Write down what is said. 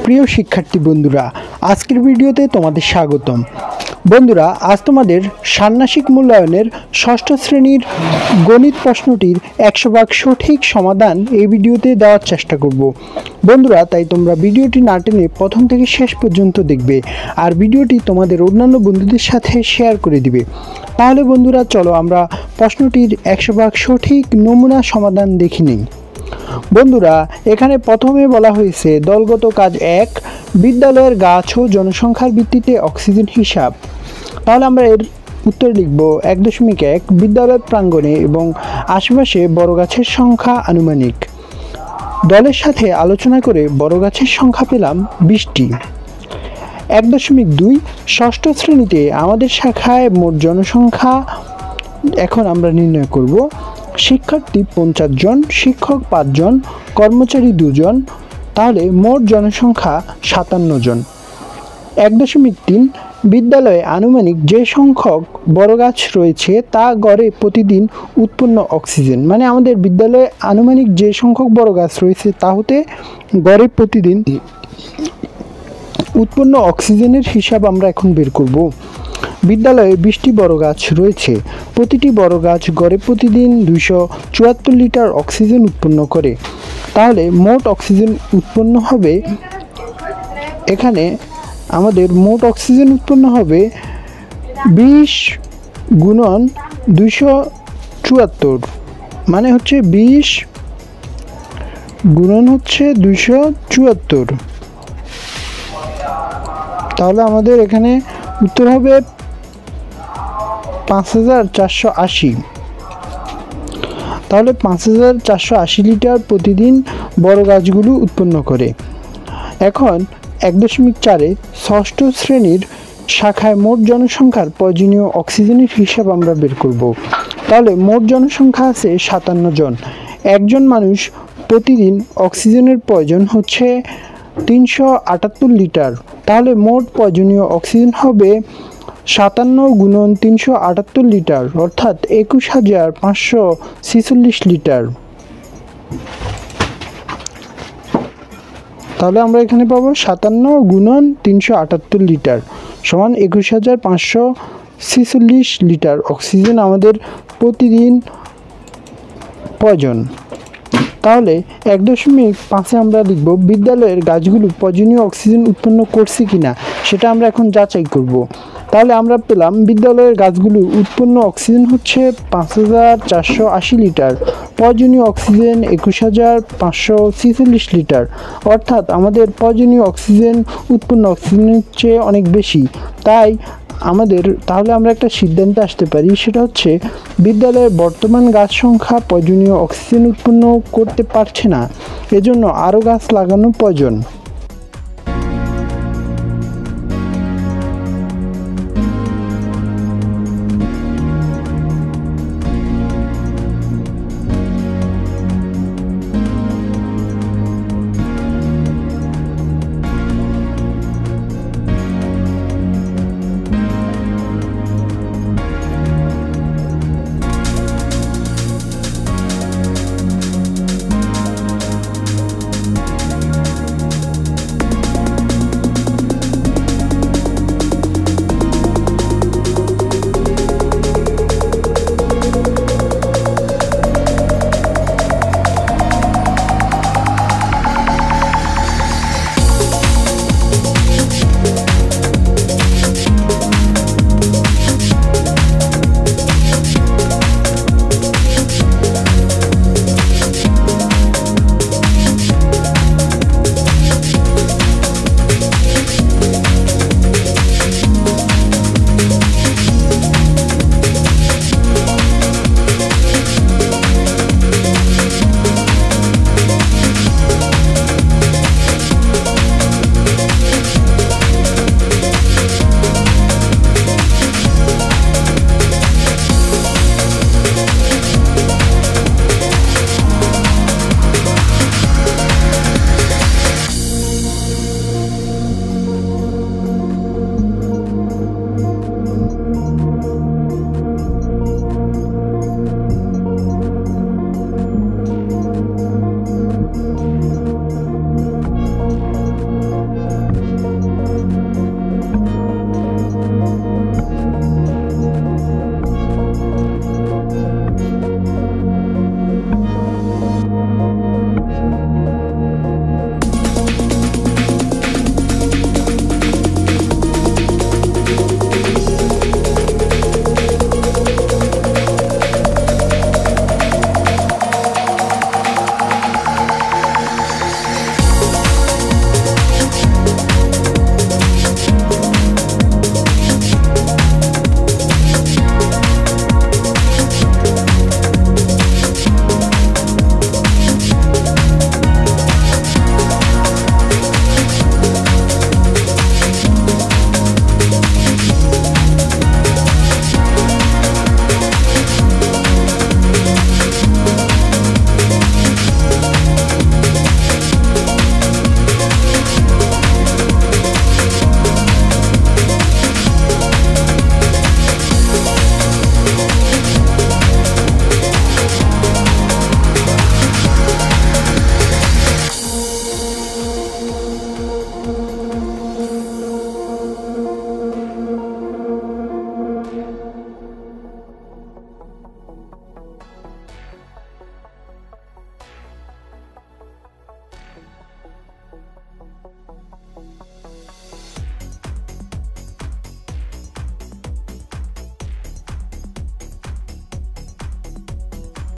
প্রিয় শিক্ষার্থী বন্ধুরা, আজকের ভিডিওতে তোমাদের স্বাগতম। বন্ধুরা, আজ তোমাদের ষান্মাসিক মূল্যায়নের ষষ্ঠ শ্রেণীর গণিত প্রশ্নটির 100% সঠিক সমাধান এই ভিডিওতে দেওয়ার চেষ্টা করব। বন্ধুরা, তাই তোমরা ভিডিওটি না টেনে প্রথম থেকে শেষ পর্যন্ত দেখবে আর ভিডিওটি তোমাদের অন্যান্য বন্ধুদের সাথে শেয়ার করে দিবে। তাহলে বন্ধুরা, চলো আমরা প্রশ্নটির 100% সঠিক নমুনা সমাধান দেখে নিই। বন্ধুরা, এখানে প্রথমে বলা হয়েছে দলগত কাজ 1, বিদ্যালয়ের গাছ ও জনসংখ্যার ভিত্তিতে অক্সিজেন হিসাব। তাহলে আমরা এর উত্তর লিখব 1.1 বিদ্যালয় প্রাঙ্গণে এবং আশেপাশে বড় গাছের সংখ্যা আনুমানিক। দলের সাথে আলোচনা করে বড় গাছের সংখ্যা পেলাম 20টি। 1.2 ষষ্ঠ শ্রেণীতে আমাদের শাখায় মোট জনসংখ্যা এখন আমরা নির্ণয় করব। শিক্ষার্থী 50 জন, শিক্ষক 5 জন, কর্মচারী 2 জন, তাহলে মোট জনসংখ্যা 57 জন। 1.3 বিদ্যালয়ে আনুমানিক যে সংখ্যক বড় গাছ রয়েছে তা গড়ে প্রতিদিন উৎপন্ন অক্সিজেন, মানে আমাদের বিদ্যালয়ে আনুমানিক যে সংখ্যক বড় গাছ রয়েছে তা হতে গড়ে প্রতিদিন উৎপন্ন অক্সিজেনের হিসাব আমরা এখন বের করব। বিদ্যালয়ে 20টি বড় গাছ রয়েছে, প্রতিটি বড় গাছ গড়ে প্রতিদিন 274 লিটার অক্সিজেন উৎপন্ন করে। তাহলে মোট অক্সিজেন উৎপন্ন হবে, এখানে আমাদের মোট অক্সিজেন উৎপন্ন হবে 20 গুণন 274, মানে হচ্ছে 20 গুণন হচ্ছে 274। তাহলে আমাদের এখানে উত্তর হবে 5480। তাহলে 5480 লিটার প্রতিদিন বড় গাছগুলো উৎপন্ন করে। এখন 1.4 ষষ্ঠ শ্রেণীর শাখায় মোট জনসংখ্যার প্রয়োজনীয় অক্সিজেনের হিসাব আমরা বের করব। তাহলে মোট জনসংখ্যা আছে 57 জন। একজন মানুষ প্রতিদিন অক্সিজেনের প্রয়োজন হচ্ছে 378 লিটার। তাহলে মোট প্রয়োজনীয় অক্সিজেন হবে 57 গুণন 378 লিটার, অর্থাৎ 21,546 লিটার। তাহলে আমরা এখানে পাবো 57 গুণন 378 লিটার সমান 21,546 লিটার অক্সিজেন আমাদের প্রতিদিন প্রয়োজন। তাহলে 1.5 আমরা লিখব বিদ্যালয়ের গাছগুলো প্রয়োজনীয় অক্সিজেন উৎপন্ন করছে কিনা সেটা আমরা এখন যাচাই করব। তাহলে আমরা পেলাম বিদ্যালয়ের গাছগুলো উৎপন্ন অক্সিজেন হচ্ছে 5480 লিটার, প্রয়োজনীয় অক্সিজেন 21,546 লিটার, অর্থাৎ আমাদের প্রয়োজনীয় অক্সিজেন উৎপন্ন অক্সিজেনের চেয়ে অনেক বেশি। তাহলে আমরা একটা সিদ্ধান্তে আসতে পারি, সেটা হচ্ছে বিদ্যালয়ের বর্তমান গাছ সংখ্যা প্রয়োজনীয় অক্সিজেন উৎপন্ন করতে পারছে না, এজন্য আরও গাছ লাগানো প্রয়োজন।